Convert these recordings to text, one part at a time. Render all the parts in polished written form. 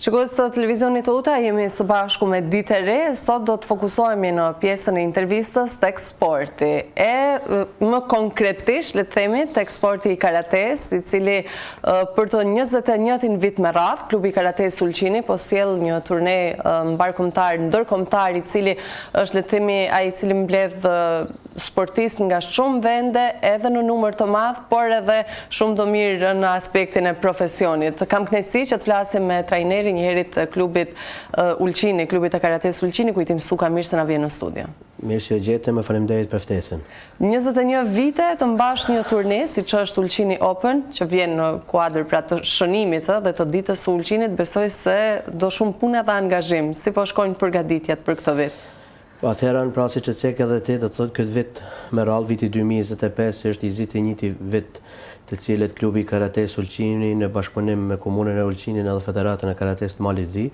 Shikues të televizionit Uta, jemi së bashku me Ditë e Re, sot do të fokusohemi në pjesën e intervistës tek sporti. Më konkretisht, le të themi, tek sporti i karates, i cili për të 21-tin vit me radhë, klubi i karates Sulqini po sjell një turne mbarkombëtar, ndërkombëtar, i cili është, le të themi, ai i cili mbledh sportistë nga shumë vende, edhe në numër të madh, por edhe shumë të mirë në aspektin e profesionit. Kam kënaqësi që të flasim me trajnerin njëherit të klubit Ulqini, klubit të karates Ulqini, kujtim Suka, mirë se na vjen në studio. Mirë që gjetëm e faleminderit për ftesën. 21 vite të mbash një turne, siç është Ulqini Open, që vjen në kuadër pra të shënimit dhe të ditës së Ulqinit, besoj se do shumë punë dhe angazhim. Si po shkojnë përgatitjet për këtë vit? Atëherën, pra si që cek edhe ti, do të thotë këtë vit me radhë, viti 2025, është i zitë njëti vit të cilët klubi karates Ulqini në bashkëpunim me komunën e Ulqinin edhe Federatën e Karates të Malit Zi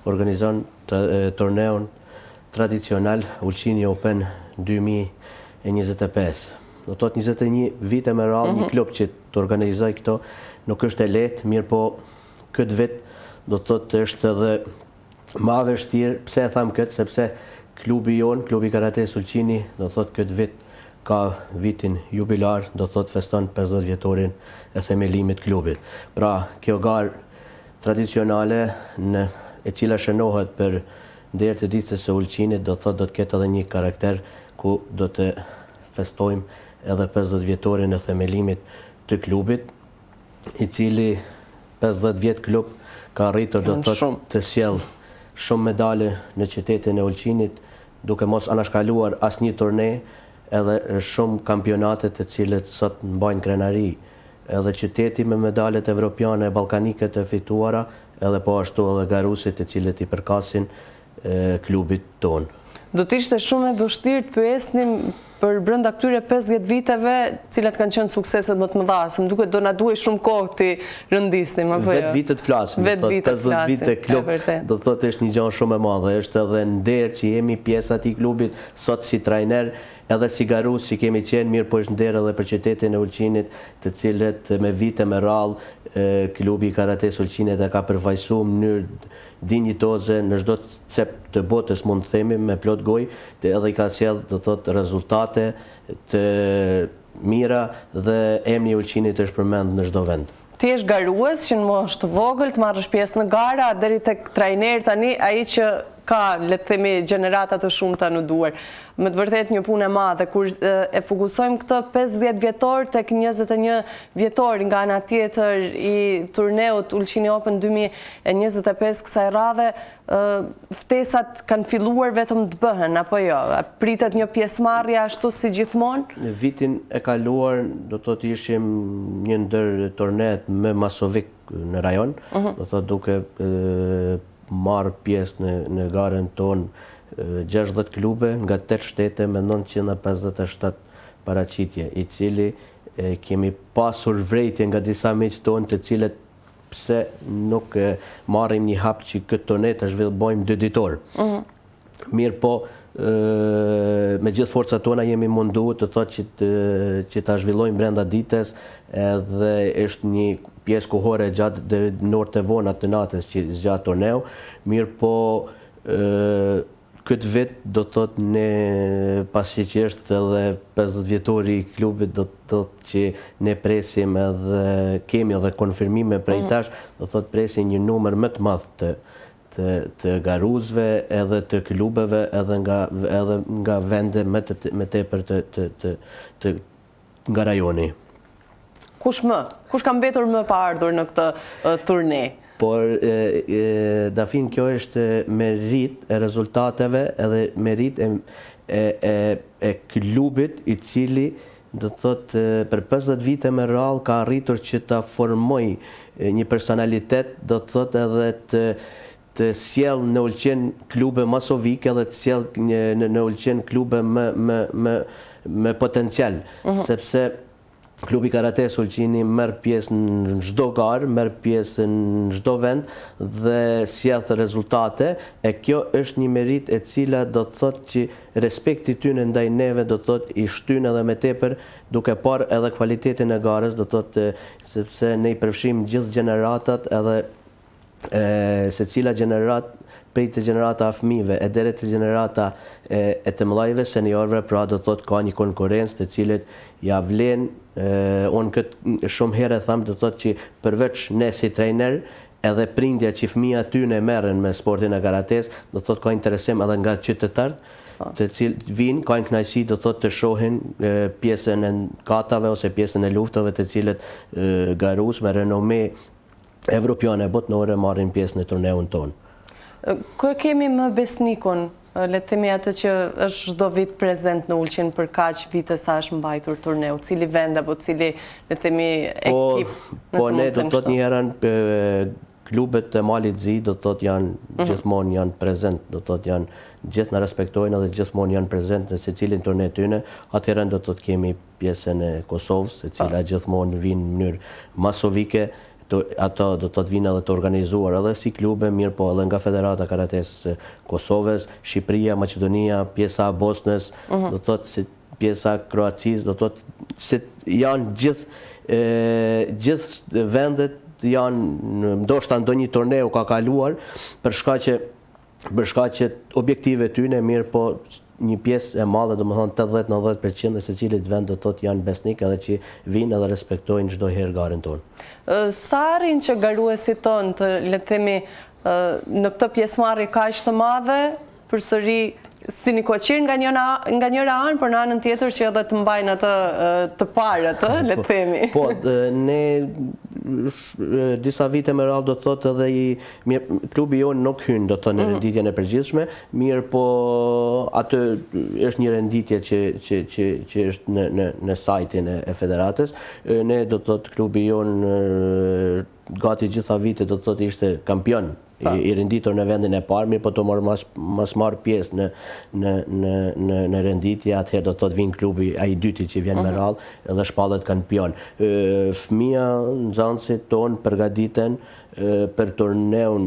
organizon torneun tradicional Ulqini Open 2025. Do të thotë 21 vite me radhë një klub që të organizoj këto nuk është e lehtë, mirë po këtë vit do të thotë është edhe ma vështirë. Pse e tham këtë? Sepse klubi jonë, klubi karates Ulqini, do të thotë këtë vit ka vitin jubilar, do të thotë feston 50 vjetorin e themelimit klubit. Pra, kjo garë tradicionale e cila shënohet për derë të ditës së Ulqinit, do të thotë do të ketë edhe një karakter ku do të festojmë edhe 50 vjetorin e themelimit të klubit, i cili 50 vjet klub ka arritur do të thotë të sjell shumë medale në qytetin e Ulqinit, duke mos anashkaluar asnjë turne, edhe shumë kampionate të cilët sot mbajnë krenari. Edhe qyteti me medalet evropiane e balkanike të fituara, edhe po ashtu edhe garusit të cilët i përkasin klubit tonë. Do të ishte shumë e vështirë të pyesnim për brenda këtyre 50 viteve, cilat kanë qenë sukseset më të mëdha, se më duket do na duhej shumë kohë ti rëndisnim apo jo. Vetë vitet flasim, 50 vite klub, do të thotë është një gjë shumë e madhe, është edhe nder që jemi pjesë atij klubit, sot si trajner, edhe si garus si kemi qenë, mirë po është nder edhe për qytetin e Ulqinit, të cilët me vite me radhë klubi i karates Ulqinit e ka përfaqësuar në mënyrë dinjitoze në çdo cep të botës, mund të themi me plot gojë, edhe i ka sjell do të thotë rezultate të mira dhe emri i Ulqinit është përmend në çdo vend. Ti je garues që në moshë të vogël të marrësh pjesë në gara deri tek trajner tani, ai që ka, le të themi, gjenerata të shumta në duar. Me të vërtet një punë e madhe, kur e fokusojmë këtë 50 vjetor tek 21 vjetor nga ana tjetër i turneut Ulqini Open 2025 kësaj radhe, ftesat kanë filluar vetëm të bëhen, apo jo? Pritet një pjesëmarrje ashtu si gjithmonë? Në vitin e kaluar, do të thotë ishim një ndër turnet më masovik në rajon, do të thotë duke marrë pjesë në garën tonë 60 klube nga 8 shtete me 957 paraqitje, i cili kemi pasur vrejtje nga disa miq tonë të cilët pse nuk marrim një hap që këtë turne të zhvillojmë 2 ditor. Mirë po, me gjithë forcat tona jemi mundu të thotë që ta zhvillojmë brenda ditës, edhe është një pjesë kohore gjatë deri në orët e vona të natës që zgjat turneu. Mirë po, këtë vit do të thotë ne pasi që është edhe 50 vjetori i klubit, do të thotë që ne presim edhe kemi edhe konfirmime prej tash, do të thotë presim një numër më të madh të garuzve edhe të klubeve edhe nga vende më tepër të nga rajoni. Kush ka mbetur më pa ardhur në këtë turne? Por dafin kjo është merit e rezultateve edhe merit e klubit i cili do të thotë për 50 vite me radhë ka arritur që ta formoj një personalitet, do të thotë edhe të sjell në Ulqin klube masovike edhe të sjell në Ulqin klube me potencial, sepse klubi karates Ulqini merr pjesë në çdo garë, merr pjesë në çdo vend dhe sjell rezultate, e kjo është një merit e cila do të thotë që respekti tyne ndaj neve do të thotë i shtyn edhe me tepër, duke parë edhe cilëtetin e garës, do të thotë sepse ne i përfshim gjithë gjeneratat edhe se cila prej të gjenerata fëmijëve e deri të gjenerata e të mëllajve seniorëve, pra do thotë ka një konkurrencë të cilët ja vlen, unë këtë shumë herë tham, do thotë që përveç ne si trejner, edhe prindja që fëmija tyne merren me sportin e karates, do thotë ka interesim edhe nga qytetarët, të cilët vinë, ka një kënaqësi do thotë të shohin pjesën e katave ose pjesën e luftave të cilët garues me renome evropiane botnore marrin pjesë në turneun tonë. Kë kemi më besnikun, le të themi atë që është çdo vit prezent në Ulqin për kaq vite sa është mbajtur turneu, cili vend apo cili le të themi ekip? Po ne do të thotë një herën klubet e Malit Zi do të thotë janë gjithmonë janë prezent, do të thotë janë gjithë na respektojnë edhe gjithmonë janë prezent në secilin turne tyne. Atëherë do të thotë kemi pjesën e Kosovës, e cila gjithmonë vjen në mënyrë masovike. Ato do të vinë edhe të organizuar edhe si klube, mirë po edhe nga Federata Karates Kosovës, Shqipëria, Maqedonia, pjesa Bosnës, do të thotë si pjesa Kroacisë, do të thotë se janë gjithë vendet janë, ndoshta ndonjë turneu ka kaluar për shkak që objektive tyne, mirë po një pjesë e madhe, domethënë 80-90% e secilit vend do thotë janë besnik edhe që vinë edhe respektojnë çdo herë garën tonë. Sa arrin që garuesit tonë të le të themi në këtë pjesëmarrje kaq të madhe, përsëri si një koqir nga njëra anë, por në anën tjetër që edhe të mbajnë atë të parët, le të themi. Po, ne disa vite me radhë do të thotë edhe klubi jonë nuk hyn do të thotë në renditjen e përgjithshme, mirë po atë është një renditje që është në sajtin e federatës. Ne do të thotë klubi jonë gati gjitha vite do të thotë ishte kampion i renditur në vendin e parë, mirë po të mos marr pjesë në renditje, atëherë do të thotë vinë klubi ai dyti që vjen me radhë edhe shpallet kampion. Fëmia nxënësit tonë përgatiten për turneun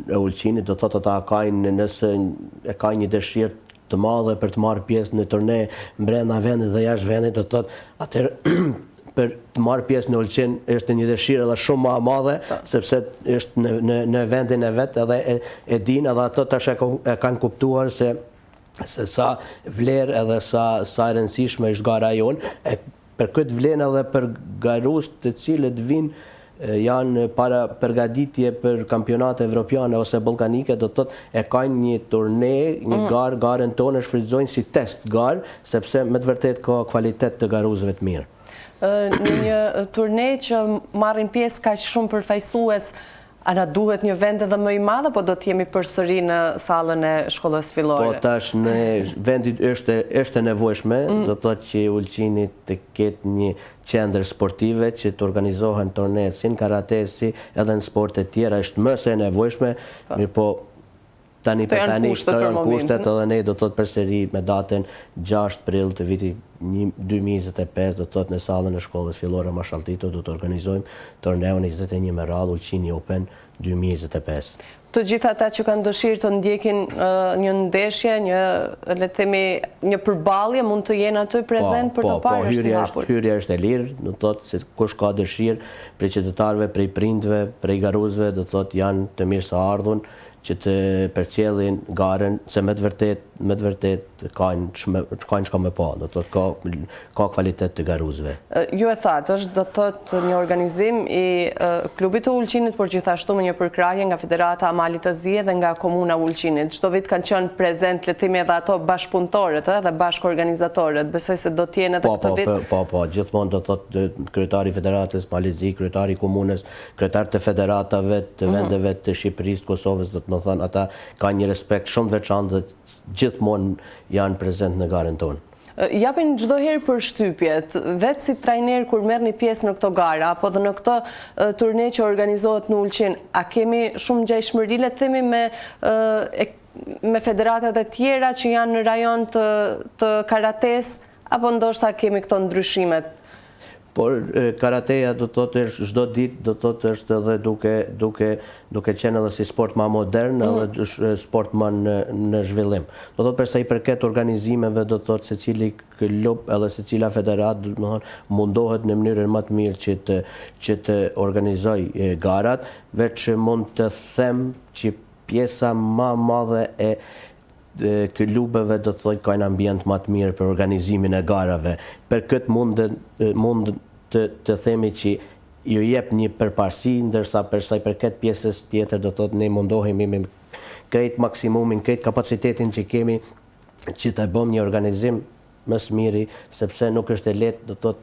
e Ulqinit, do thotë ata kanë nëse e kanë një dëshirë të madhe për të marrë pjesë në turne brenda vendit dhe jashtë vendit, do thotë atëherë për të marrë pjesë në Ulqin është një dëshirë edhe shumë më e madhe, sepse është në vendin e vetë edhe e dinë edhe ato tash e kanë kuptuar se sa vlerë edhe sa e rëndësishme është gara jonë. Për këtë vlen edhe për garues të cilët vinë janë para përgatitje për kampionate evropiane ose ballkanike, do të thotë e kanë një turne, një garën tonë e shfrytëzojnë si test garë, sepse me të vërtetë ka kvalitet të garuesve të mirë. Në një turne që marrin pjesë kaq shumë përfaqësues, a na duhet një vend edhe më i madh apo do të jemi përsëri në sallën e shkollës fillore? Po tash në vendi është e nevojshme, do të thotë që Ulqini të ketë një qendër sportive që të organizohen turne si në karate si edhe në sporte tjera, është më se e nevojshme, mirë po tani këto janë kushtet edhe ne do të thotë përsëri me datën 6 prill të vitit 2025 do të thotë në sallën e shkollës fillore Mashalltito do të organizojmë turneun 21 me radhë Ulqini Open 2025. Të gjithë ata që kanë dëshirë të ndjekin një ndeshje, le të themi një përballje, mund të jenë aty prezent për të parë është hapur. Hyrja është e lirë, do të thotë se kush ka dëshirë prej qytetarëve, prej prindve, prej garuesve, do të thotë janë të mirëseardhur që të përcjellin garën, se me të vërtet kanë çka me pa, do të thotë ka kvalitet të garuesve. Ju e thatë, është do të thotë një organizim i klubit të Ulqinit, por gjithashtu me një përkrahje nga Federata Malit të Zi dhe nga Komuna Ulqinit. Çdo vit kanë qenë prezent, le të themi edhe ato bashkëpunëtorët dhe bashkëorganizatorët. Besoj se do të jenë edhe këtë vit. Po, gjithmonë do të thotë kryetari i Federatës Malit Zi, kryetari i Komunës, kryetarët të federatave të vendeve të Shqipërisë, Kosovës, do të thonë ata kanë një respekt shumë të veçantë dhe gjithmonë janë prezent në garën tonë. Japin çdo herë për shtypjet, vetë si trajner kur merrni pjesë në këto gara apo dhe në këtë turne që organizohet në Ulqin, a kemi shumë ngjashmëri le të themi me federatat e tjera që janë në rajon të karates apo ndoshta kemi këto ndryshimet? Por karateja do të thotë është çdo ditë, do të thotë është edhe duke qenë edhe si sport më modern, edhe sport më në zhvillim. Do të thotë për sa i përket organizimeve, do të thotë secili klub edhe secila federatë, do të thonë mundohet në mënyrën më të mirë që të organizoj garat, veç mund të them që pjesa më e madhe e klubeve do të thotë ka një ambient më të mirë për organizimin e garave. Për këtë mund të themi që ju jep një përparësi, ndërsa për sa i përket pjesës tjetër do të thotë ne mundohemi me krejt maksimumin, krejt kapacitetin që kemi që të bëjmë një organizim më së miri, sepse nuk është e lehtë, do të thotë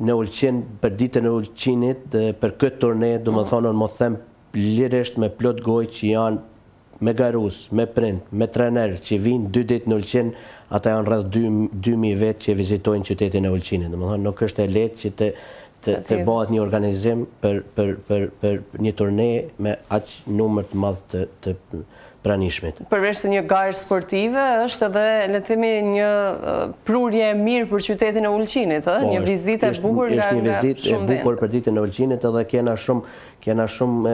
në Ulqin, për ditën e Ulqinit, për këtë turne, do më thonë, më them lirisht me plot gojë që janë me garus, me prind, me trener që vinë 2 ditë në Ulqin, ata janë rreth 2000 vetë që vizitojnë qytetin e Ulqinit. Domethënë nuk është e lehtë që të bëhet një organizim për një turne me aq numër të madh të pranishmit. Përveç se një garë sportive, është edhe, le të themi, një prurje e mirë për qytetin e Ulqinit, një vizitë e bukur nga shumë vend. Është një vizitë e bukur për ditën e Ulqinit, edhe kena shumë,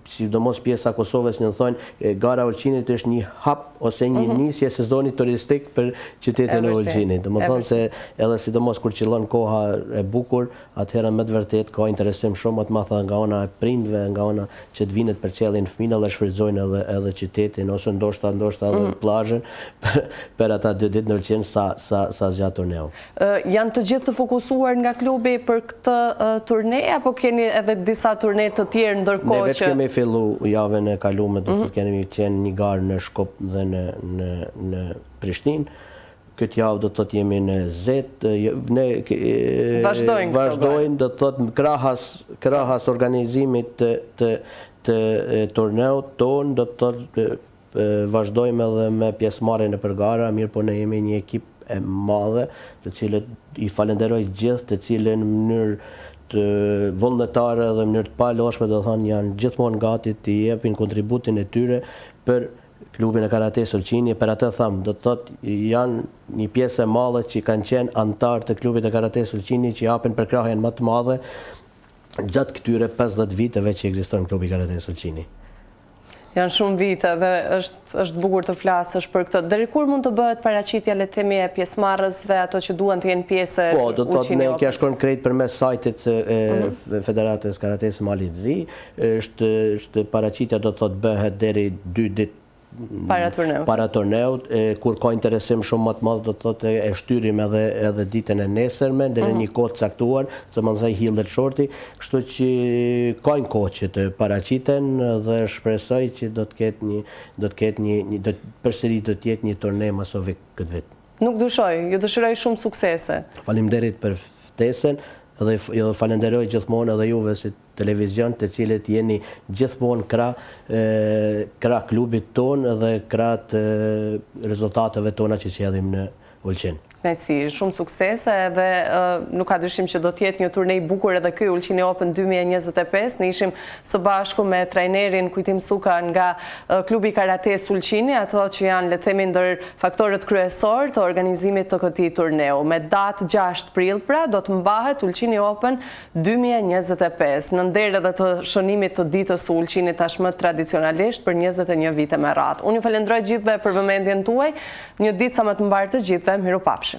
sidomos pjesa Kosovës, në thonë, gara Ulqinit është një hap ose një nisje sezoni turistik për qytetin e Ulqinit. Më thonë se edhe sidomos kur qëllon koha e bukur, atëherë me të vërtet ka interesim shumë atë matha nga ona e prindve, nga ona që të vinë të përcjellin fëmijë dhe shfrytëzojnë edhe qytetin, ose ndoshta edhe plazhin për ata 2 ditë në Ulqin sa zgjat turneu. Janë të gjithë të fokusuar nga klubi për këtë turne, apo keni edhe disa turne të tjerë ndërkohë që... Ne vetë kemi fillu javën e kalume, do të kemi qenë një garë në Shkop dhe në Prishtinë. Këtë javë do të thotë jemi në Zet, ne vazhdojnë, do të thotë krahas organizimit të turneut tonë, do të thotë vazhdojmë edhe me pjesëmarrjen në përgara, mirë po ne jemi një ekip e madhe, të cilët i falenderoj gjithë, të cilën në mënyrë të vullnetare dhe mënyrë të palashme, do të thonë janë gjithmonë gati të jepin kontributin e tyre për klubin e karates Ulqini. Per atë thamë, do të thotë janë një pjesë e madhe që kanë qenë antar të klubit e karates Ulqini, që japin përkrahjen më të madhe gjatë këtyre 50 viteve që ekziston klubi karates Ulqini. Janë shumë vite dhe është bukur të flasësh për këtë. Deri kur mund të bëhet paraqitja, le të themi, e pjesëmarrësve, ato që duan të jenë pjesë e Ulqini? Po, do të thotë ne kja shkon krejt përmes sajtit e Federatës Karates Malit Zi. Është paraqitja do të thotë bëhet deri 2 ditë para turneut, kur ka interesim shumë më të madh, do të thotë e shtyrim edhe ditën e nesërme deri një kohë të caktuar, se mësaj hidhet shorti, kështu që ka një kohë që të paraqiten dhe shpresoj që do të ketë përsëri do të jetë një turne masovik këtë vit. Nuk dyshoj, ju dëshiroj shumë suksese. Faleminderit për ftesën dhe falenderoj gjithmonë edhe juve si televizion, të cilët jeni gjithmonë krah klubit tonë dhe krah të rezultateve tona që sjellim në Ulqin. Mesi, shumë suksese edhe nuk ka dyshim që do t'jetë një turnej bukur edhe ky Ulqini Open 2025. Ne ishim së bashku me trajnerin Kujtim Suka nga klubi Karates Ulqini, ato që janë, le të themi, ndër faktorët kryesor të organizimit të këtij turneu. Me datë 6 prill pra do të mbahet Ulqini Open 2025 në nder edhe të shënimit të ditës së Ulqinit tashmë tradicionalisht për 21 vite me radhë. Unë ju falenderoj gjithëve për vëmendjen tuaj. Një ditë sa më të mbar të gjithëve. Mirupafshim.